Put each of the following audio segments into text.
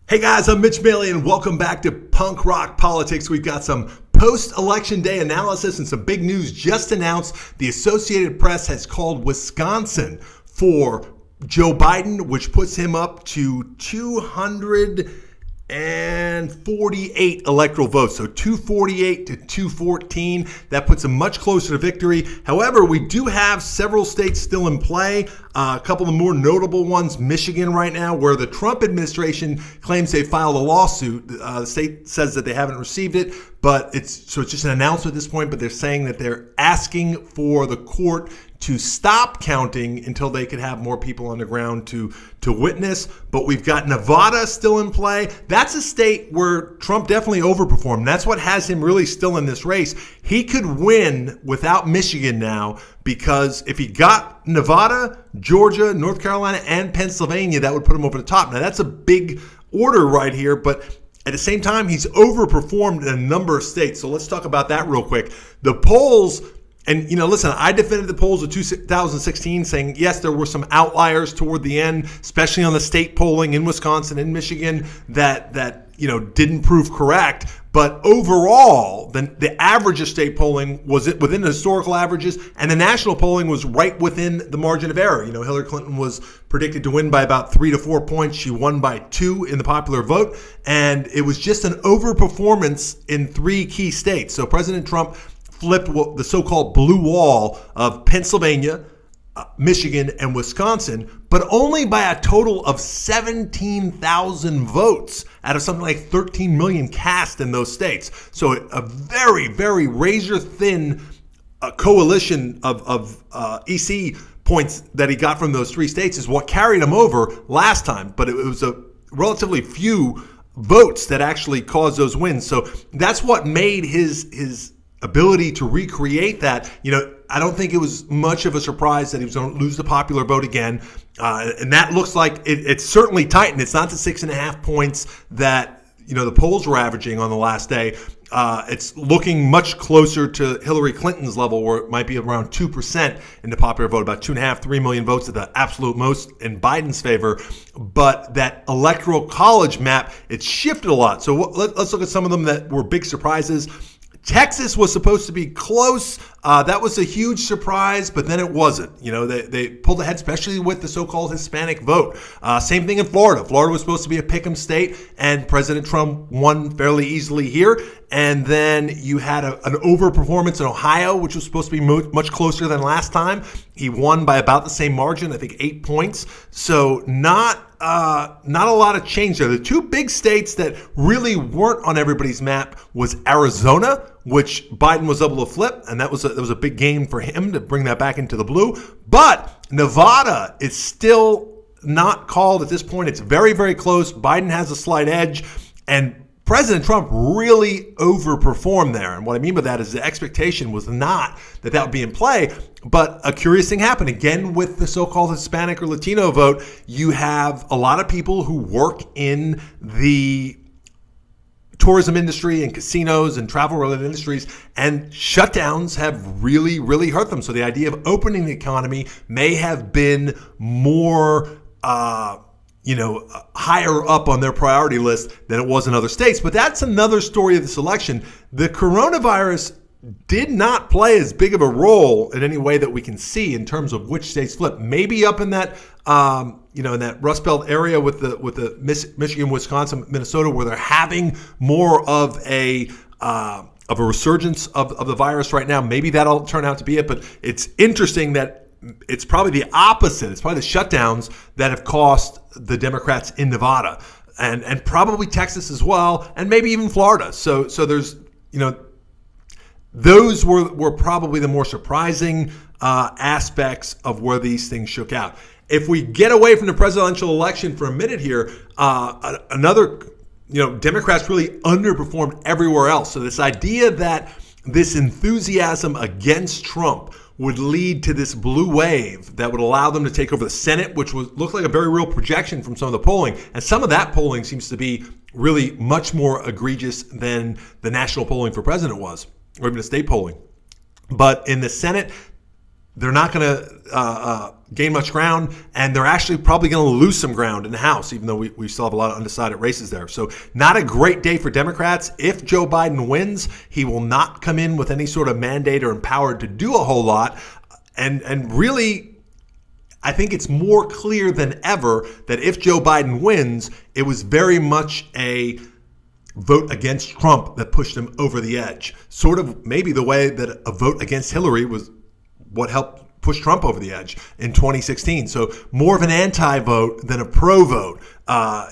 Hey guys, I'm Mitch Maley and welcome back to Punk Rock Politics. We've got some post-election day analysis and some big news just announced. The Associated Press has called Wisconsin for Joe Biden, which puts him up to 248 electoral votes. So 248 to 214. That puts him much closer to victory. However, we do have several states still in play. A couple of the more notable ones, Michigan right now, where the Trump administration claims they filed a lawsuit. The state says that they haven't received it, but it's just an announcement at this point, but they're saying that they're asking for the court to stop counting until they could have more people on the ground to witness. But we've got Nevada still in play. That's a state where Trump definitely overperformed. That's what has him really still in this race. He could win without Michigan now, because if he got Nevada, Georgia, North Carolina, and Pennsylvania, that would put him over the top. Now, that's a big order right here, but at the same time, he's overperformed in a number of states. So let's talk about that real quick. The polls, and listen, I defended the polls of 2016, saying, yes, there were some outliers toward the end, especially on the state polling in Wisconsin and Michigan that didn't prove correct. But overall, the average of state polling was within the historical averages, and the national polling was right within the margin of error. Hillary Clinton was predicted to win by about 3 to 4 points. She won by 2 in the popular vote, and it was just an overperformance in 3 key states. So President Trump flipped the so-called blue wall of Pennsylvania, Michigan, and Wisconsin, but only by a total of 17,000 votes out of something like 13 million cast in those states. So a very, very razor-thin coalition of EC points that he got from those 3 states is what carried him over last time, but it was a relatively few votes that actually caused those wins. So that's what made his ability to recreate that. I don't think it was much of a surprise that he was going to lose the popular vote again. And that looks like it's certainly tightened. It's not the 6.5 points that, the polls were averaging on the last day. It's looking much closer to Hillary Clinton's level, where it might be around 2% in the popular vote, about 2.5, 3 million votes at the absolute most in Biden's favor. But that electoral college map, it's shifted a lot. So let's look at some of them that were big surprises. Texas was supposed to be close. That was a huge surprise, but then it wasn't. They pulled ahead, especially with the so-called Hispanic vote. Same thing in Florida. Florida was supposed to be a pick'em state, and President Trump won fairly easily here. And then you had an overperformance in Ohio, which was supposed to be much closer than last time. He won by about the same margin, I think 8 points. So not a lot of change there. The 2 big states that really weren't on everybody's map was Arizona, which Biden was able to flip, and that was a big gain for him to bring that back into the blue. But Nevada is still not called at this point. It's very, very close. Biden has a slight edge, and President Trump really overperformed there. And what I mean by that is the expectation was not that would be in play. But a curious thing happened. Again, with the so-called Hispanic or Latino vote, you have a lot of people who work in the tourism industry and casinos and travel-related industries, and shutdowns have really, really hurt them. So the idea of opening the economy may have been more higher up on their priority list than it was in other states. But that's another story of this election. The coronavirus did not play as big of a role in any way that we can see in terms of which states flipped. Maybe up in that, in that Rust Belt area with the Michigan, Wisconsin, Minnesota, where they're having more of a resurgence of the virus right now. Maybe that'll turn out to be it. But it's interesting that it's probably the opposite. It's probably the shutdowns that have cost the Democrats in Nevada and probably Texas as well, and maybe even Florida. So there's, those were probably the more surprising aspects of where these things shook out. If we get away from the presidential election for a minute here, Democrats really underperformed everywhere else. So this idea that this enthusiasm against Trump would lead to this blue wave that would allow them to take over the Senate, which looked like a very real projection from some of the polling. And some of that polling seems to be really much more egregious than the national polling for president was, or even the state polling. But in the Senate, they're not going to gain much ground, and they're actually probably going to lose some ground in the House, even though we still have a lot of undecided races there. So not a great day for Democrats. If Joe Biden wins, he will not come in with any sort of mandate or empowered to do a whole lot. And really, I think it's more clear than ever that if Joe Biden wins, it was very much a vote against Trump that pushed him over the edge. Sort of maybe the way that a vote against Hillary was what helped push Trump over the edge in 2016. So more of an anti-vote than a pro-vote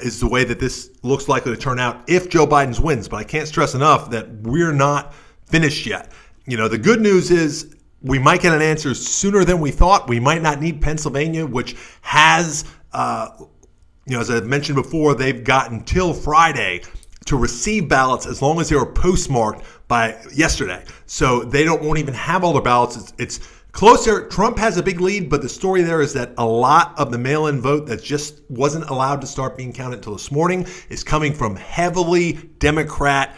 is the way that this looks likely to turn out if Joe Biden wins. But I can't stress enough that we're not finished yet. The good news is we might get an answer sooner than we thought. We might not need Pennsylvania, which has, as I mentioned before, they've got until Friday to receive ballots as long as they were postmarked by yesterday. So they won't even have all their ballots. It's closer. Trump has a big lead, but the story there is that a lot of the mail-in vote that just wasn't allowed to start being counted until this morning is coming from heavily Democrat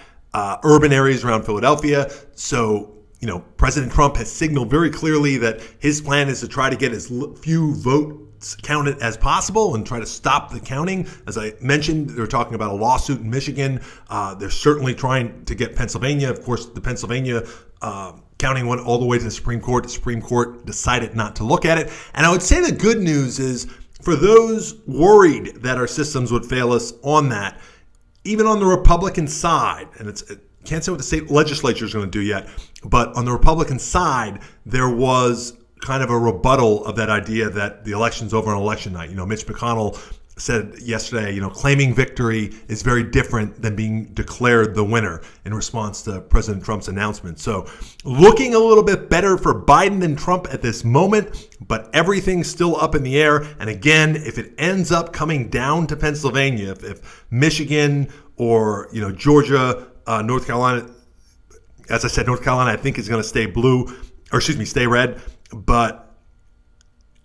urban areas around Philadelphia. So, President Trump has signaled very clearly that his plan is to try to get as few votes counted as possible and try to stop the counting. As I mentioned, they're talking about a lawsuit in Michigan. They're certainly trying to get Pennsylvania. Of course, the Pennsylvania counting went all the way to the Supreme Court. The Supreme Court decided not to look at it. And I would say the good news is for those worried that our systems would fail us on that, even on the Republican side, and can't say what the state legislature is going to do yet, but on the Republican side, there was kind of a rebuttal of that idea that the election's over on election night. Mitch McConnell said yesterday, claiming victory is very different than being declared the winner in response to President Trump's announcement. So looking a little bit better for Biden than Trump at this moment, but everything's still up in the air. And again, if it ends up coming down to Pennsylvania, if Michigan or, Georgia, North Carolina, as I said, North Carolina, I think is going to stay red. But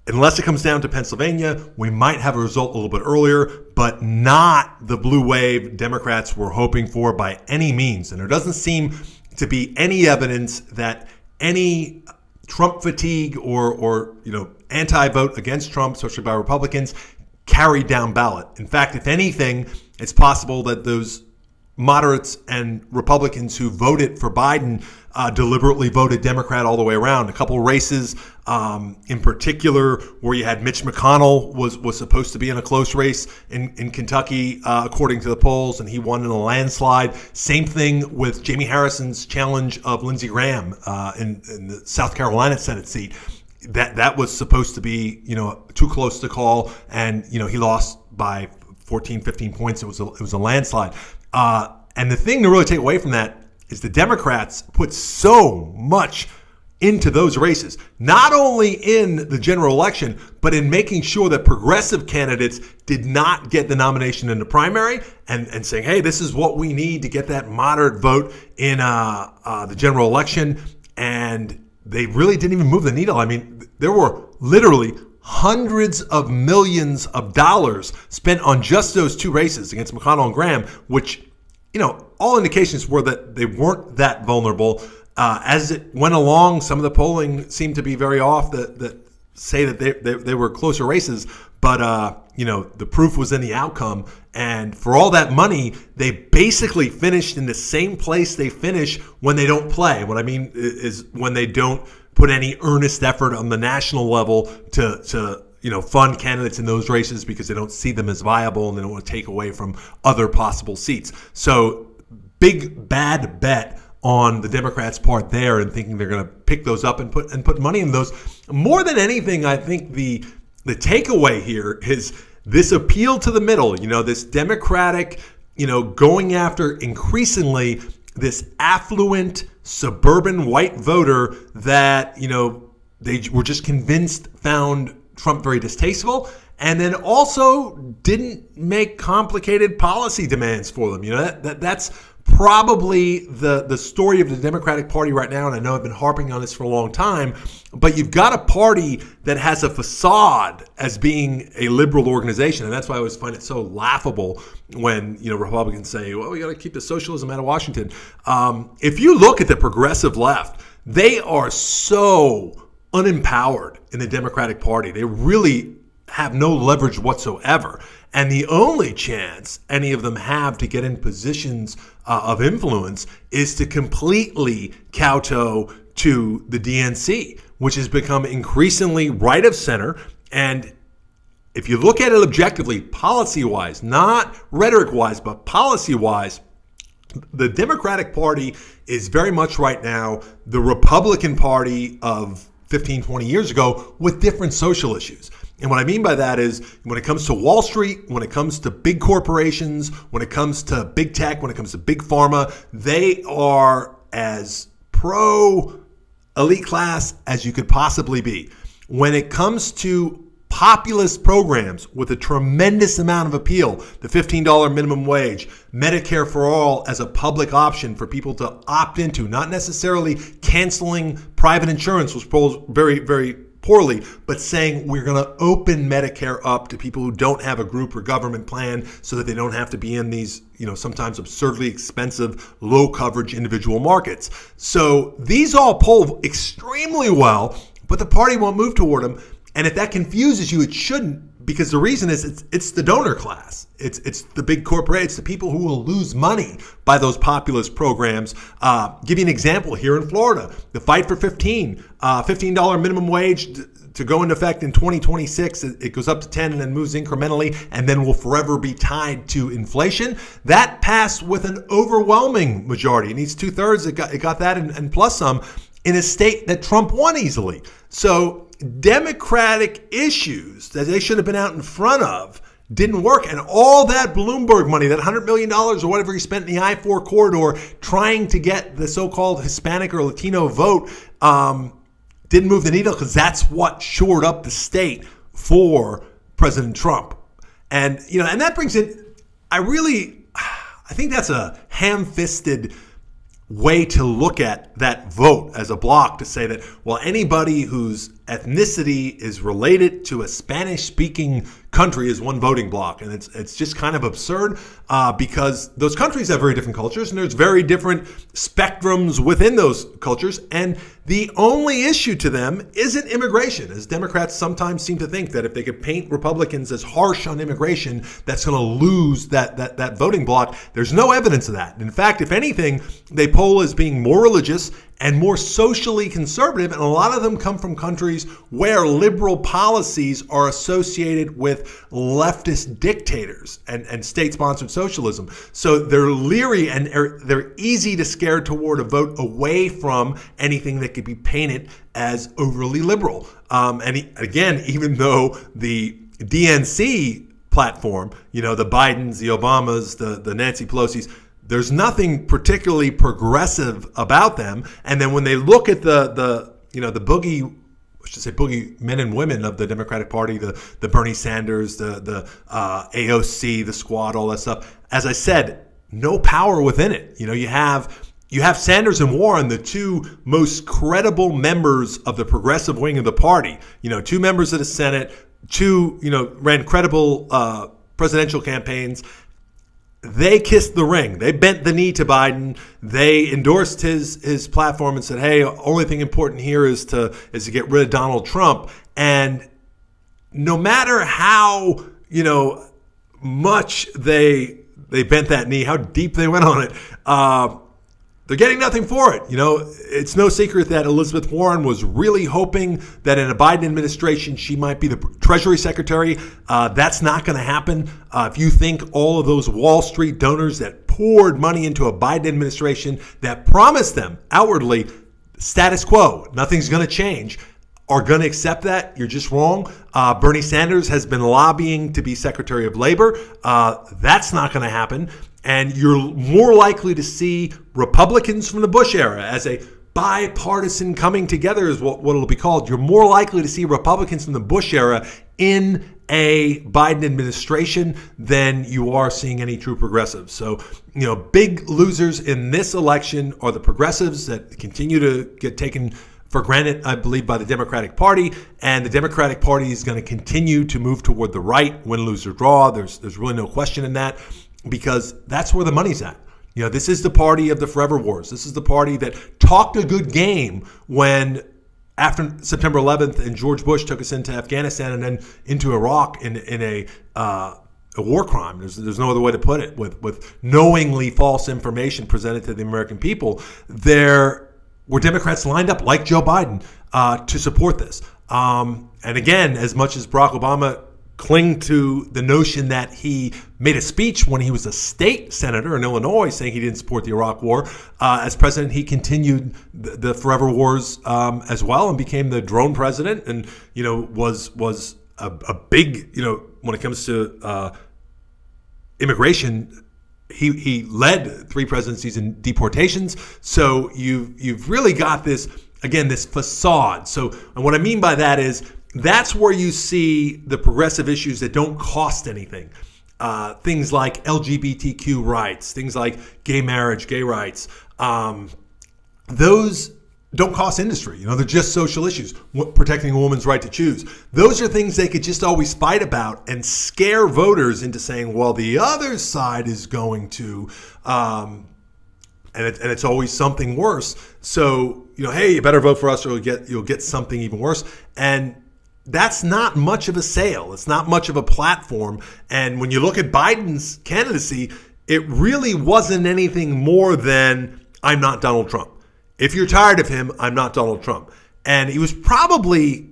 unless it comes down to Pennsylvania, we might have a result a little bit earlier, but not the blue wave Democrats were hoping for by any means. And there doesn't seem to be any evidence that any Trump fatigue or anti-vote against Trump, especially by Republicans, carried down ballot. In fact, if anything, it's possible that those moderates and Republicans who voted for Biden deliberately voted Democrat all the way around. A couple races in particular where you had Mitch McConnell was supposed to be in a close race in Kentucky, according to the polls, and he won in a landslide. Same thing with Jamie Harrison's challenge of Lindsey Graham in the South Carolina Senate seat. That was supposed to be, too close to call, and, he lost by 14, 15 points. It was a landslide. And the thing to really take away from that is the Democrats put so much into those races, not only in the general election, but in making sure that progressive candidates did not get the nomination in the primary and saying, hey, this is what we need to get that moderate vote in the general election. And they really didn't even move the needle. I mean, there were literally hundreds of millions of dollars spent on just those two races against McConnell and Graham, which, all indications were that they weren't that vulnerable. As it went along, some of the polling seemed to be very off that say that they were closer races. But, the proof was in the outcome. And for all that money, they basically finished in the same place they finish when they don't play. What I mean is when they don't put any earnest effort on the national level to fund candidates in those races because they don't see them as viable and they don't want to take away from other possible seats. So big bad bet on the Democrats' part there and thinking they're going to pick those up and put money in those. More than anything, I think the takeaway here is this appeal to the middle, this Democratic, going after increasingly this affluent suburban white voter that, they were just convinced found Trump very distasteful, and then also didn't make complicated policy demands for them. That's probably the story of the Democratic Party right now, and I know I've been harping on this for a long time, but you've got a party that has a facade as being a liberal organization, and that's why I always find it so laughable when Republicans say, well, we got to keep the socialism out of Washington. If you look at the progressive left, they are so unempowered in the Democratic Party. They really have no leverage whatsoever. And the only chance any of them have to get in positions of influence is to completely kowtow to the DNC, which has become increasingly right of center. And if you look at it objectively, policy-wise, not rhetoric-wise, but policy-wise, the Democratic Party is very much right now the Republican Party of 15, 20 years ago with different social issues. And what I mean by that is when it comes to Wall Street, when it comes to big corporations, when it comes to big tech, when it comes to big pharma, they are as pro-elite class as you could possibly be. When it comes to populist programs with a tremendous amount of appeal, the $15 minimum wage, Medicare for all as a public option for people to opt into, not necessarily canceling private insurance, was proposed very, very poorly, but saying we're going to open Medicare up to people who don't have a group or government plan so that they don't have to be in these, sometimes absurdly expensive, low coverage individual markets. So these all poll extremely well, but the party won't move toward them. And if that confuses you, it shouldn't, because the reason is it's the donor class. It's the big corporate. It's the people who will lose money by those populist programs. Give you an example here in Florida. The fight for $15 minimum wage to go into effect in 2026. It goes up to 10 and then moves incrementally and then will forever be tied to inflation. That passed with an overwhelming majority. It needs 2/3. It got that and plus some in a state that Trump won easily. So Democratic issues that they should have been out in front of didn't work. And all that Bloomberg money, that $100 million or whatever he spent in the I-4 corridor trying to get the so-called Hispanic or Latino vote didn't move the needle, because that's what shored up the state for President Trump. And, and that brings in, I think that's a ham-fisted way to look at that vote as a block, to say that, well, anybody whose ethnicity is related to a Spanish-speaking country is one voting block. And it's just kind of absurd because those countries have very different cultures and there's very different spectrums within those cultures. And the only issue to them isn't immigration, as Democrats sometimes seem to think that if they could paint Republicans as harsh on immigration, that's going to lose that voting block. There's no evidence of that. In fact, if anything, they poll as being more religious and more socially conservative, and a lot of them come from countries where liberal policies are associated with leftist dictators and state-sponsored socialism. So they're leery and they're easy to scare toward a vote away from anything that could be painted as overly liberal. Again, even though the DNC platform, the Bidens, the Obamas, the Nancy Pelosi's, there's nothing particularly progressive about them. And then when they look at the boogie men and women of the Democratic Party, the Bernie Sanders, the AOC, the Squad, all that stuff, as I said, no power within it. You have Sanders and Warren, the two most credible members of the progressive wing of the party. Two members of the Senate, two ran credible presidential campaigns. They kissed the ring. They bent the knee to Biden. They endorsed his platform and said, "Hey, only thing important here is to get rid of Donald Trump." And no matter how much they bent that knee, how deep they went on it, they're getting nothing for it. It's no secret that Elizabeth Warren was really hoping that in a Biden administration, she might be the Treasury Secretary. That's not going to happen. If you think all of those Wall Street donors that poured money into a Biden administration that promised them outwardly status quo, nothing's going to change, are going to accept that, you're just wrong. Bernie Sanders has been lobbying to be Secretary of Labor. That's not going to happen. And you're more likely to see Republicans from the Bush era as a bipartisan coming together is what it'll be called. You're more likely to see Republicans from the Bush era in a Biden administration than you are seeing any true progressives. So, big losers in this election are the progressives that continue to get taken for granted, I believe, by the Democratic Party. And the Democratic Party is going to continue to move toward the right, win, lose, or draw. There's really no question in that, because that's where the money's at. This is the party of the forever wars. This is the party that talked a good game when after September 11th and George Bush took us into Afghanistan and then into Iraq in a war crime. There's no other way to put it. With knowingly false information presented to the American people, there were Democrats lined up like Joe Biden to support this. And again, as much as Barack Obama cling to the notion that he made a speech when he was a state senator in Illinois saying he didn't support the Iraq War. As president, he continued the forever wars as well and became the drone president, and was a big when it comes to immigration. He led 3 presidencies in deportations. So you've really got this facade. So, and what I mean by that is, that's where you see the progressive issues that don't cost anything. Things like LGBTQ rights, things like gay marriage, gay rights. Those don't cost industry. They're just social issues. Protecting a woman's right to choose. Those are things they could just always fight about and scare voters into saying, well, the other side is going to, and it's always something worse. So, hey, you better vote for us or you'll get something even worse. And that's not much of a sale. It's not much of a platform. And when you look at Biden's candidacy, it really wasn't anything more than, I'm not Donald Trump. If you're tired of him, I'm not Donald Trump. And he was probably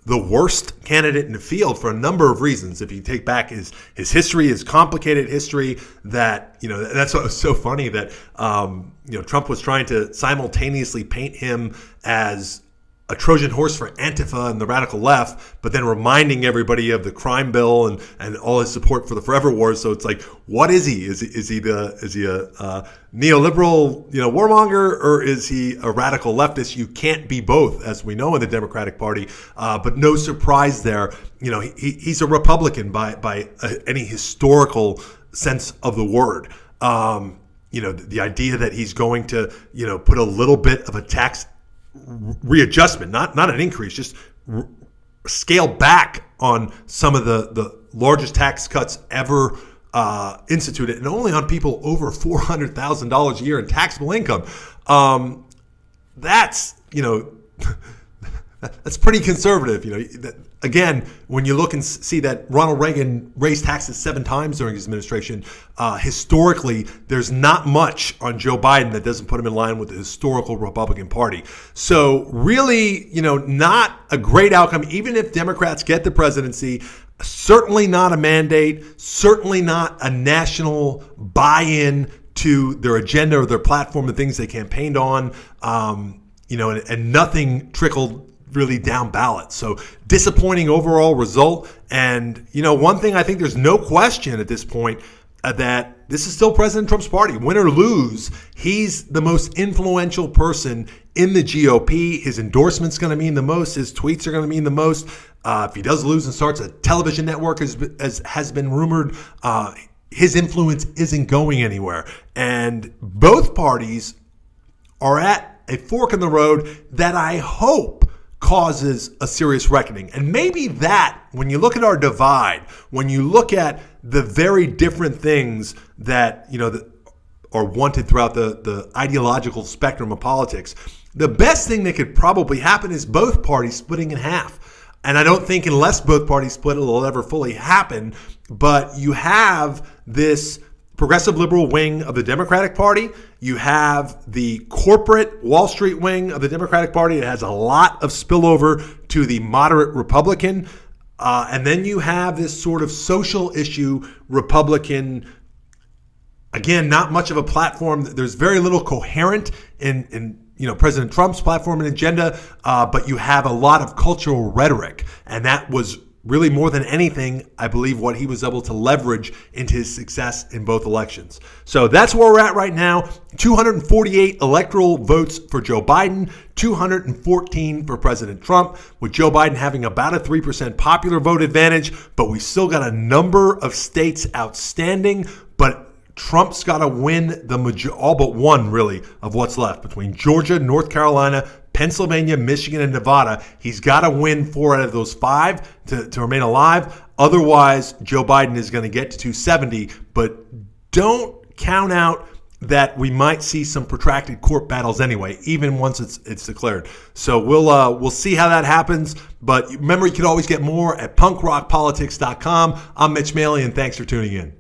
the worst candidate in the field for a number of reasons. If you take back his history, his complicated history, that, that's what was so funny that, Trump was trying to simultaneously paint him as a Trojan horse for Antifa and the radical left, but then reminding everybody of the crime bill and all his support for the forever wars. So it's like, what is he? Is he a neoliberal, warmonger, or is he a radical leftist? You can't be both, as we know in the Democratic Party. But no surprise there. He's a Republican by any historical sense of the word. The idea that he's going to, put a little bit of a tax readjustment, not an increase, just scale back on some of the largest tax cuts ever instituted, and only on people over $400,000 a year in taxable income. That's that's pretty conservative. Again, when you look and see that Ronald Reagan raised taxes 7 times during his administration, historically, there's not much on Joe Biden that doesn't put him in line with the historical Republican Party. So really, not a great outcome, even if Democrats get the presidency. Certainly not a mandate, certainly not a national buy-in to their agenda or their platform, the things they campaigned on, and nothing trickled really down ballot. So disappointing overall result. And, one thing I think there's no question at this point that this is still President Trump's party. Win or lose, he's the most influential person in the GOP. His endorsement's going to mean the most. His tweets are going to mean the most. If he does lose and starts a television network, as has been rumored, his influence isn't going anywhere. And both parties are at a fork in the road that I hope causes a serious reckoning. And maybe that, when you look at our divide, when you look at the very different things that, that are wanted throughout the ideological spectrum of politics, the best thing that could probably happen is both parties splitting in half. And I don't think unless both parties split, it'll ever fully happen. But you have this progressive liberal wing of the Democratic Party. You have the corporate Wall Street wing of the Democratic Party. It has a lot of spillover to the moderate Republican. And then you have this sort of social issue Republican. Again, not much of a platform. There's very little coherent in President Trump's platform and agenda, but you have a lot of cultural rhetoric. And that was really more than anything, I believe, what he was able to leverage into his success in both elections. So that's where we're at right now. 248 electoral votes for Joe Biden, 214 for President Trump, with Joe Biden having about a 3% popular vote advantage, but we still got a number of states outstanding. But Trump's got to win all but one, really, of what's left between Georgia, North Carolina, Pennsylvania, Michigan, and Nevada. He's got to win 4 out of those 5 to remain alive. Otherwise, Joe Biden is going to get to 270. But don't count out that we might see some protracted court battles anyway, even once it's declared. So we'll see how that happens. But remember, you can always get more at punkrockpolitics.com. I'm Mitch Maley, and thanks for tuning in.